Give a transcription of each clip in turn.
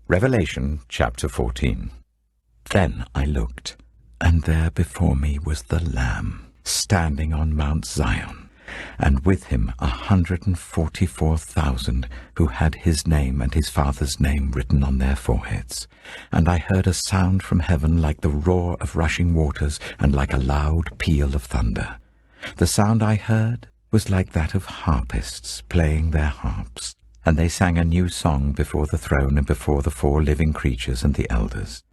Revelation chapter 14. Then I looked, and there before me was the Lamb, standing on Mount Zion, and with him 144,000 who had his name and his Father's name written on their foreheads. And I heard a sound from heaven like the roar of rushing waters and like a loud peal of thunder. The sound I heard was like that of harpists playing their harps. And they sang a new song before the throne and before the 4 living creatures and the elders.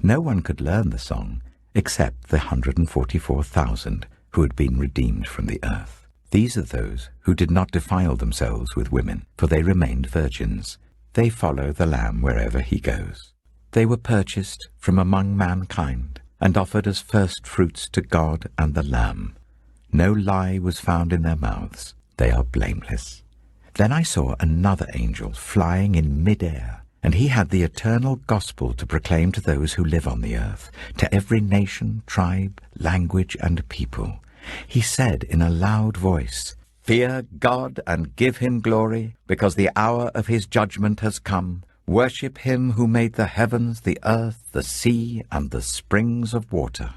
No one could learn the song except the 144,000 who had been redeemed from the earth. These are those who did not defile themselves with women, for they remained virgins. They follow the Lamb wherever he goes. They were purchased from among mankind and offered as first fruits to God and the Lamb. No lie was found in their mouths. They are blameless. Then I saw another angel flying in mid-air, and he had the eternal gospel to proclaim to those who live on the earth, to every nation, tribe, language, and people. He said in a loud voice, "Fear God and give him glory, because the hour of his judgment has come. Worship him who made the heavens, the earth, the sea, and the springs of water."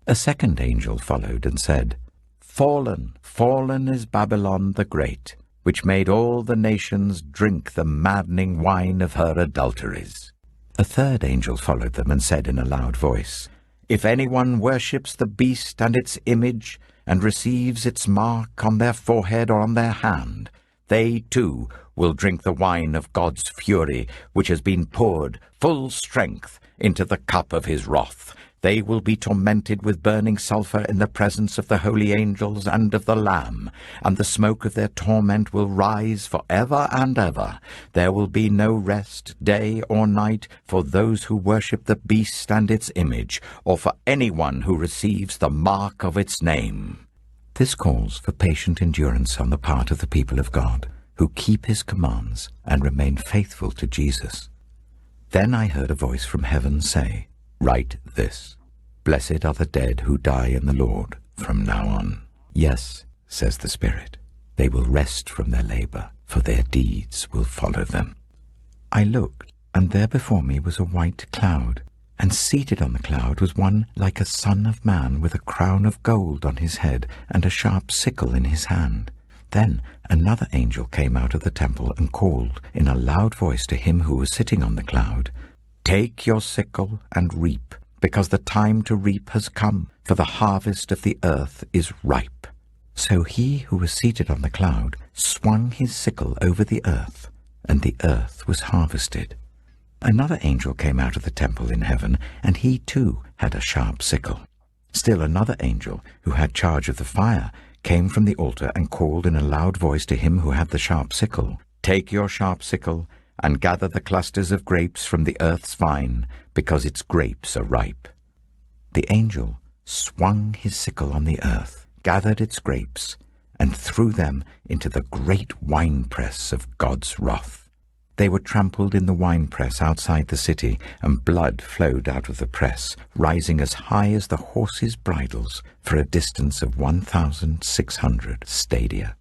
A second angel followed and said, "Fallen, fallen is Babylon the Great, which made all the nations drink the maddening wine of her adulteries." A third angel followed them and said in a loud voice, "If anyone worships the beast and its image, and receives its mark on their forehead or on their hand, they too will drink the wine of God's fury, which has been poured full strength into the cup of his wrath. They will be tormented with burning sulphur in the presence of the holy angels and of the Lamb, and the smoke of their torment will rise for ever and ever. There will be no rest, day or night, for those who worship the beast and its image, or for anyone who receives the mark of its name." This calls for patient endurance on the part of the people of God, who keep his commands and remain faithful to Jesus. Then I heard a voice from heaven say, "Write this: Blessed are the dead who die in the Lord from now on." Yes, says the Spirit, they will rest from their labor, for their deeds will follow them. I looked, and there before me was a white cloud, and seated on the cloud was one like a son of man with a crown of gold on his head and a sharp sickle in his hand. Then another angel came out of the temple and called in a loud voice to him who was sitting on the cloud, "Take your sickle and reap, because the time to reap has come, for the harvest of the earth is ripe." So he who was seated on the cloud swung his sickle over the earth, and the earth was harvested. Another angel came out of the temple in heaven, and he too had a sharp sickle. Still another angel, who had charge of the fire, came from the altar and called in a loud voice to him who had the sharp sickle, "Take your sharp sickle and gather the clusters of grapes from the earth's vine, because its grapes are ripe." The angel swung his sickle on the earth, gathered its grapes, and threw them into the great winepress of God's wrath. They were trampled in the winepress outside the city, and blood flowed out of the press, rising as high as the horses' bridles for a distance of 1,600 stadia.